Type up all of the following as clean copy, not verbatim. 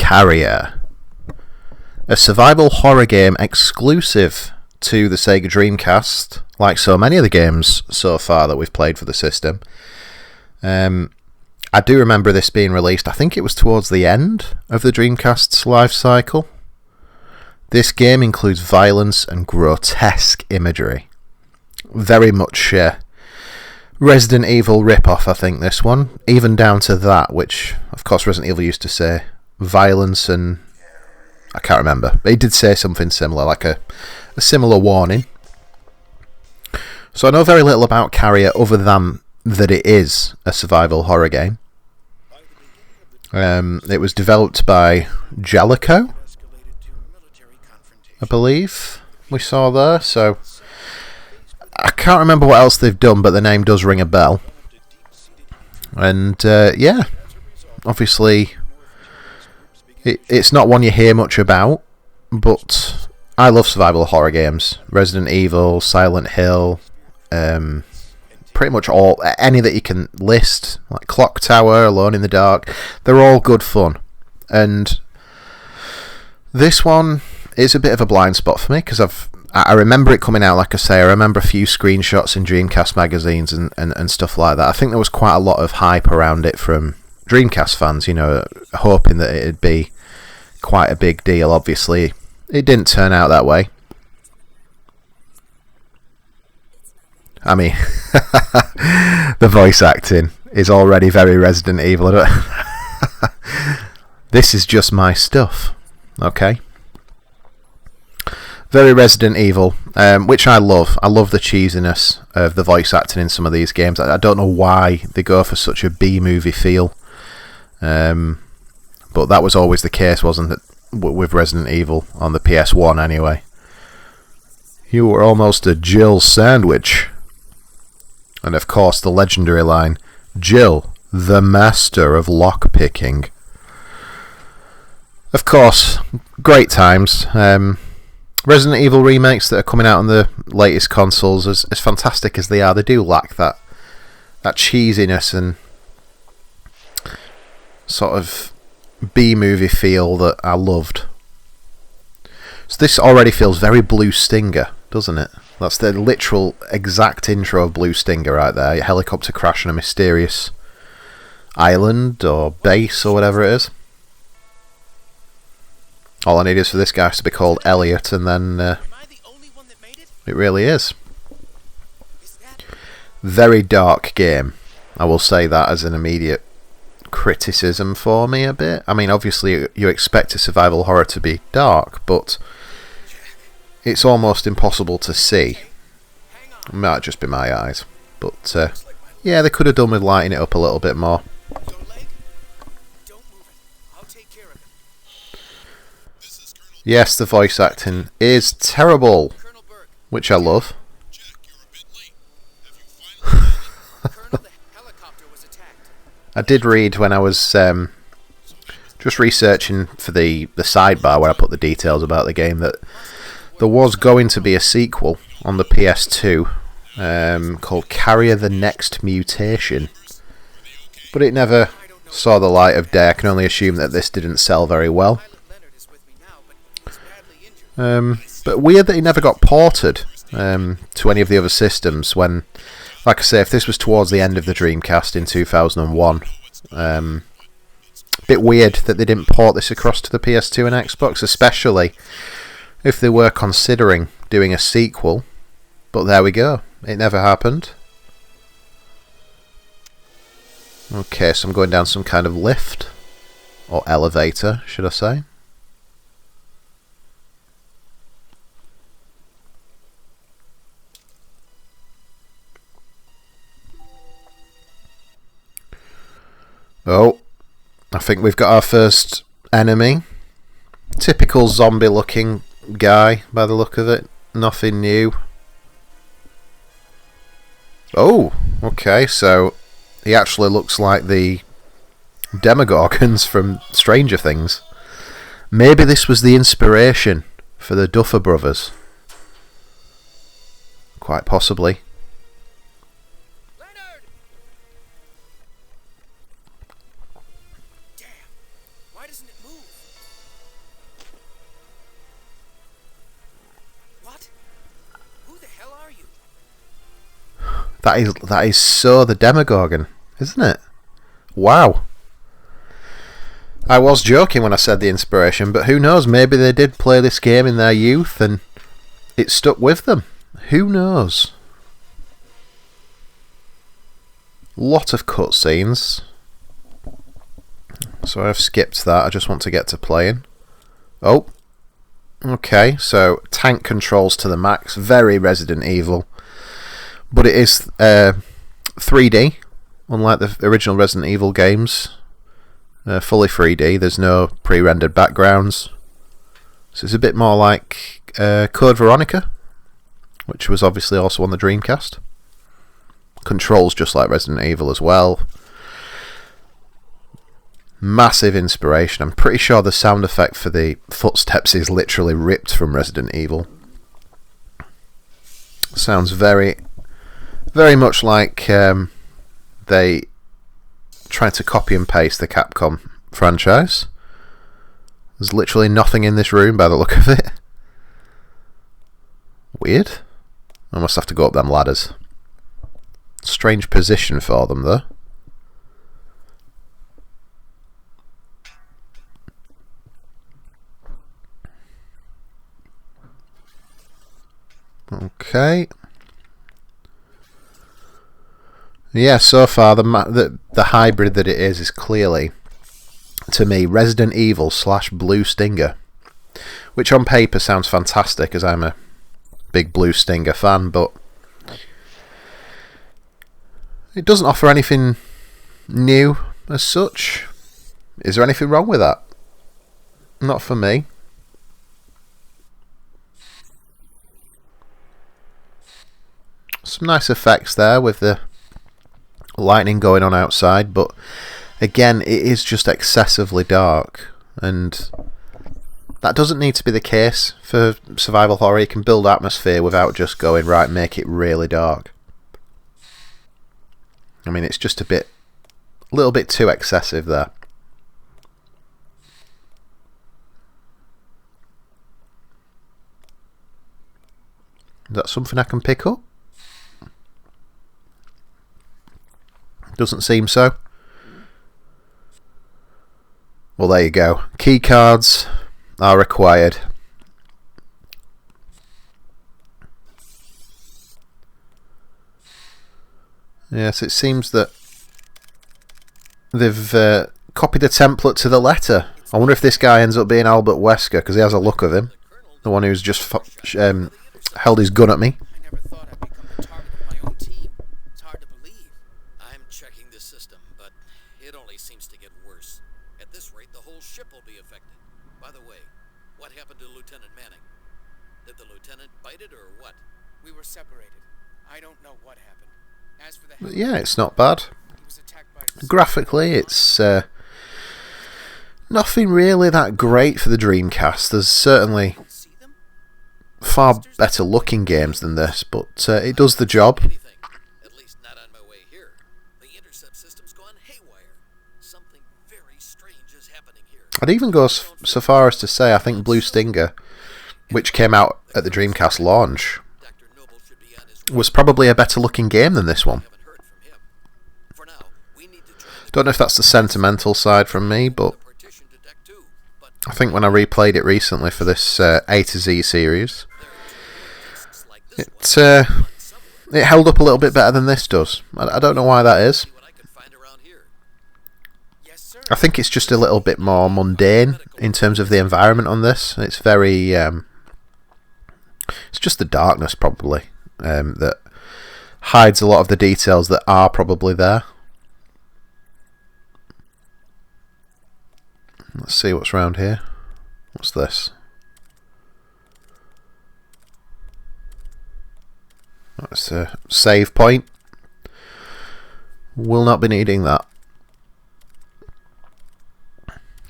Carrier, a survival horror game exclusive to the Sega Dreamcast, like so many of the games so far that we've played for the system. I do remember this being released, I think it was towards the end of the Dreamcast's life cycle. This game includes violence and grotesque imagery. Very much Resident Evil rip-off, I think, this one. Even down to that, which, of course, Resident Evil used to say violence and... I can't remember. But he did say something similar, like a similar warning. So I know very little about Carrier other than that it is a survival horror game. It was developed by Jellicoe, I believe we saw there. So I can't remember what else they've done, but the name does ring a bell. And yeah, obviously it's not one you hear much about, but I love survival horror games. Resident Evil, Silent Hill, pretty much any that you can list, like Clock Tower, Alone in the Dark, they're all good fun. And this one is a bit of a blind spot for me, because I remember it coming out, like I say, I remember a few screenshots in Dreamcast magazines and stuff like that. I think there was quite a lot of hype around it from Dreamcast fans, you know, hoping that it'd be quite a big deal. Obviously, it didn't turn out that way. I mean, the voice acting is already very Resident Evil. This is just my stuff, okay? Very Resident Evil, which I love. I love the cheesiness of the voice acting in some of these games. I don't know why they go for such a B-movie feel. But that was always the case, wasn't it, with Resident Evil on the PS1 anyway. You were almost a Jill sandwich. And of course the legendary line, Jill, the master of lockpicking. Of course, great times. Resident Evil remakes that are coming out on the latest consoles, as fantastic as they are, they do lack that cheesiness and sort of B-movie feel that I loved. So this already feels very Blue Stinger, doesn't it? That's the literal exact intro of Blue Stinger right there. Your helicopter crash on a mysterious island or base or whatever it is. All I need is for this guy to be called Elliot, and then it really is. Very dark game. I will say that as an immediate criticism for me a bit. I mean, obviously you expect a survival horror to be dark, but it's almost impossible to see. It might just be my eyes, but yeah, they could have done with lighting it up a little bit more. Yes, the voice acting is terrible, which I love. I did read when I was just researching for the sidebar where I put the details about the game that there was going to be a sequel on the PS2 called Carrier the Next Mutation, but it never saw the light of day. I can only assume that this didn't sell very well. But weird that it never got ported to any of the other systems when, like I say, if this was towards the end of the Dreamcast in 2001, bit weird that they didn't port this across to the PS2 and Xbox, especially if they were considering doing a sequel. But there we go, it never happened. Okay, so I'm going down some kind of lift, or elevator, should I say. Oh, I think we've got our first enemy. Typical zombie looking guy by the look of it. Nothing new. Oh, okay, so he actually looks like the Demogorgons from Stranger Things. Maybe this was the inspiration for the Duffer Brothers. Quite possibly. That is so the Demogorgon, isn't it? Wow. I was joking when I said the inspiration, but who knows? Maybe they did play this game in their youth and it stuck with them. Who knows? Lot of cutscenes. So I've skipped that. I just want to get to playing. Oh. Okay, so tank controls to the max. Very Resident Evil. But it is 3D, unlike the original Resident Evil games. Fully 3D. There's no pre-rendered backgrounds. So it's a bit more like Code Veronica, which was obviously also on the Dreamcast. Controls just like Resident Evil as well. Massive inspiration. I'm pretty sure the sound effect for the footsteps is literally ripped from Resident Evil. Sounds very, very much like they tried to copy and paste the Capcom franchise. There's literally nothing in this room by the look of it. Weird. I must have to go up them ladders. Strange position for them though. Okay. Yeah, so far the hybrid that it is clearly, to me, Resident Evil / Blue Stinger, which on paper sounds fantastic as I'm a big Blue Stinger fan, but it doesn't offer anything new as such. Is there anything wrong with that? Not for me. Some nice effects there with the lightning going on outside, but again, it is just excessively dark, and that doesn't need to be the case for survival horror. You can build atmosphere without just going, right, make it really dark. I mean, it's just a little bit too excessive there. Is that something I can pick up? Doesn't seem so. Well, there you go. Key cards are required. Yes, it seems that they've copied the template to the letter. I wonder if this guy ends up being Albert Wesker, because he has a look of him. The one who's just held his gun at me. I never thought I'd become the target of my own team. It's hard to believe. I'm checking the system, but it only seems to get worse. At this rate, the whole ship will be affected. By the way, what happened to Lieutenant Manning? Did the lieutenant bite it or what? We were separated. I don't know what happened. As for the But yeah, it's not bad. he was attacked by Graphically, it's nothing really that great for the Dreamcast. There's certainly see them? far better looking games than this, but it does the job. Anything. At least not on my way here. The intercept system's gone haywire. Something very strange is happening here. I'd even go so far as to say I think Blue Stinger, which came out at the Dreamcast launch, Dr. Noble should be on his way. was probably a better looking game than this one. Haven't heard from him. For now, we need to try to Don't know if that's the sentimental side from me, but the partition to deck 2, but I think when I replayed it recently for this A to Z series, risks like this it held up a little bit better than this does. I don't know why that is. what I could find around here. Yes, sir. I think it's just a little bit more mundane in terms of the environment on this. It's very it's just the darkness probably that hides a lot of the details that are probably there. Let's see what's around here. What's this? That's a save point. Will not be needing that.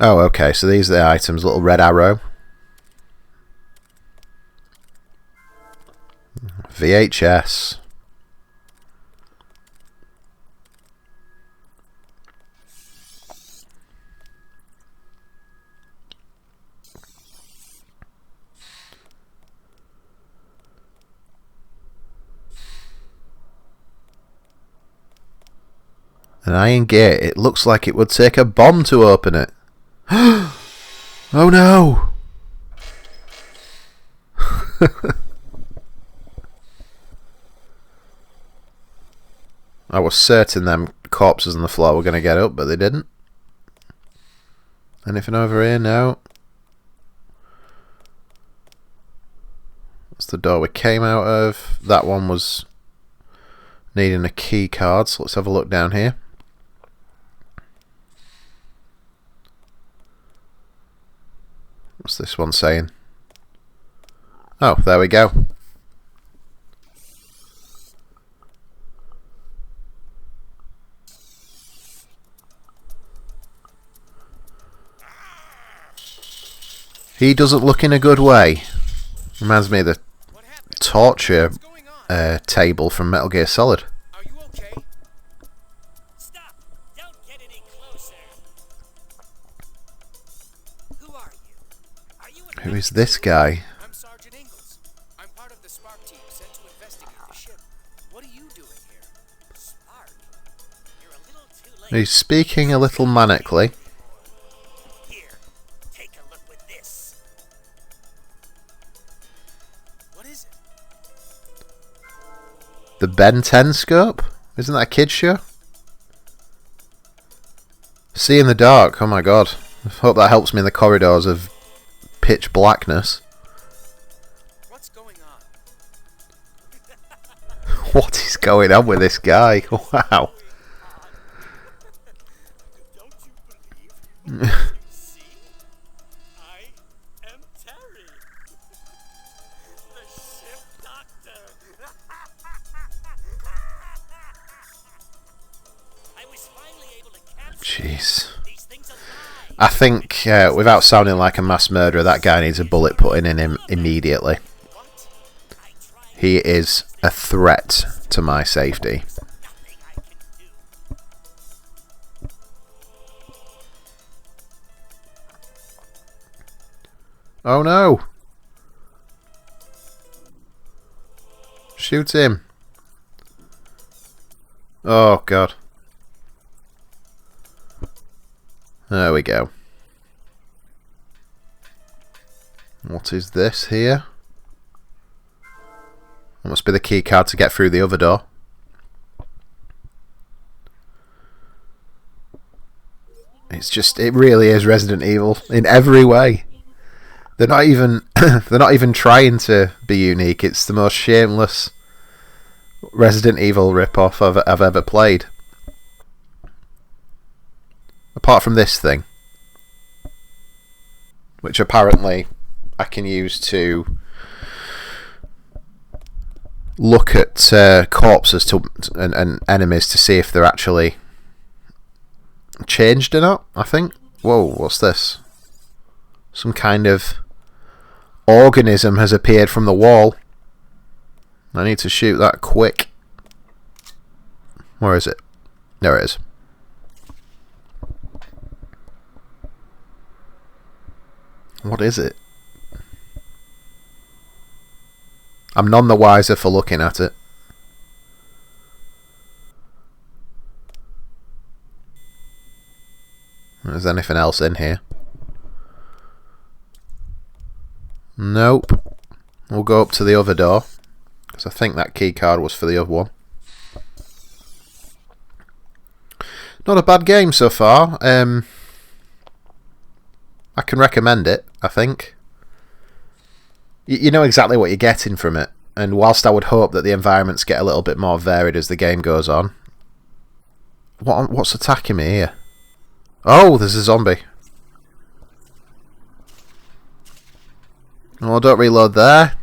Oh, okay, so these are the items. Little red arrow. VHS. An iron gate. It looks like it would take a bomb to open it. Oh no! I was certain them corpses on the floor were going to get up, but they didn't. Anything over here? No. That's the door we came out of. That one was needing a key card, so let's have a look down here. What's this one saying? Oh, there we go. He doesn't look in a good way. Reminds me of the torture table from Metal Gear Solid. Are you okay? Stop! Don't get any closer. Who are you? Are you Who is this guy? I'm Sergeant Ingalls. I'm part of the Spark team sent to investigate the ship. What are you doing here? Spark? You're a little too late. He's speaking a little manically. Here, take a look with this. What is it? The Ben 10 scope? Isn't that a kid's show? See in the dark. Oh my god. I hope that helps me in the corridors of pitch blackness. What's going on? What is going on with this guy? Wow. Don't you believe? See? I am Terry. The ship doctor. I was finally able to capture Jeez. these things alive. I think, without sounding like a mass murderer, that guy needs a bullet put in him immediately. What? I tried. He is a threat to my safety. Nothing I can do. Oh no! Shoot him! Oh god. There we go. What is this here? That must be the key card to get through the other door. It's just, it really is Resident Evil in every way. They're not even they're not even trying to be unique. It's the most shameless Resident Evil rip-off I've ever played. Apart from this thing, which apparently I can use to look at corpses and enemies to see if they're actually changed or not, I think. Whoa, what's this? Some kind of organism has appeared from the wall. I need to shoot that quick. Where is it? There it is. What is it? I'm none the wiser for looking at it. Is there anything else in here? Nope. We'll go up to the other door, because I think that key card was for the other one. Not a bad game so far. I can recommend it, I think. You know exactly what you're getting from it, and whilst I would hope that the environments get a little bit more varied as the game goes on. What's attacking me here? Oh, there's a zombie. Oh, don't reload there.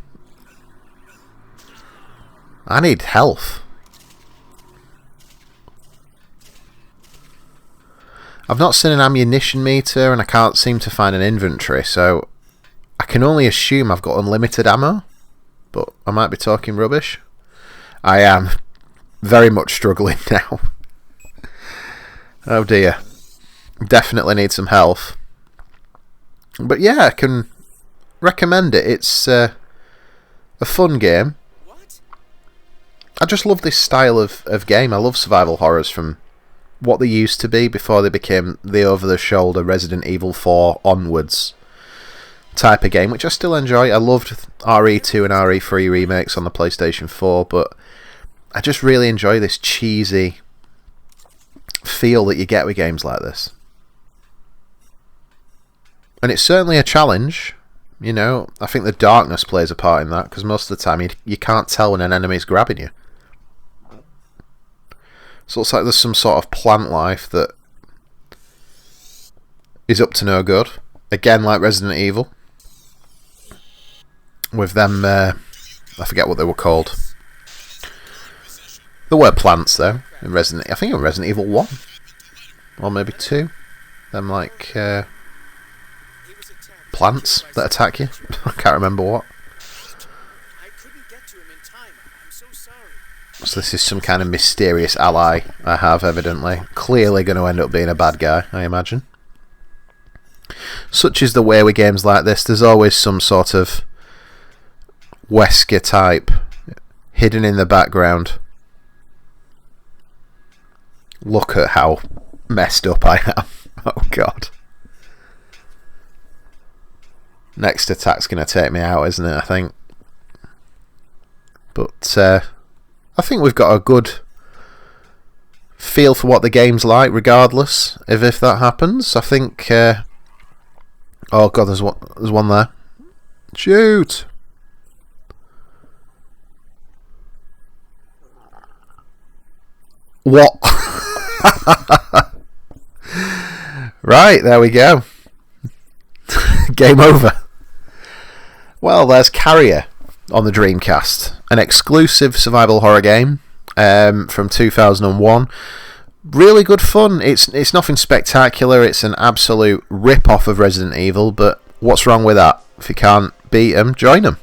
I need health. I've not seen an ammunition meter and I can't seem to find an inventory, so I can only assume I've got unlimited ammo, but I might be talking rubbish. I am very much struggling now. Oh dear. Definitely need some health. But yeah, I can recommend it. It's a fun game. What? I just love this style of game. I love survival horrors from what they used to be before they became the over-the-shoulder Resident Evil 4 onwards type of game, which I still enjoy. I loved RE2 and RE3 remakes on the PlayStation 4, but I just really enjoy this cheesy feel that you get with games like this. And it's certainly a challenge, you know. I think the darkness plays a part in that, because most of the time you can't tell when an enemy's grabbing you. So it's like there's some sort of plant life that is up to no good. Again, like Resident Evil. With them, I forget what they were called. There were plants though in I think in Resident Evil 1 or maybe 2. Them like plants that attack you. I can't remember what. I couldn't get to him in time. I'm so sorry. So this is some kind of mysterious ally I have, evidently. Clearly going to end up being a bad guy, I imagine. Such is the way with games like this. There's always some sort of Wesker type hidden in the background. Look at how messed up I am. Oh god. Next attack's going to take me out, isn't it, I think. But I think we've got a good feel for what the game's like, regardless of if that happens. I think... oh god, there's one there. Shoot! What? Right, there we go. Game over. Well, there's Carrier on the Dreamcast, an exclusive survival horror game from 2001. Really good fun. It's nothing spectacular. It's an absolute rip-off of Resident Evil, but what's wrong with that? If you can't beat them, join them.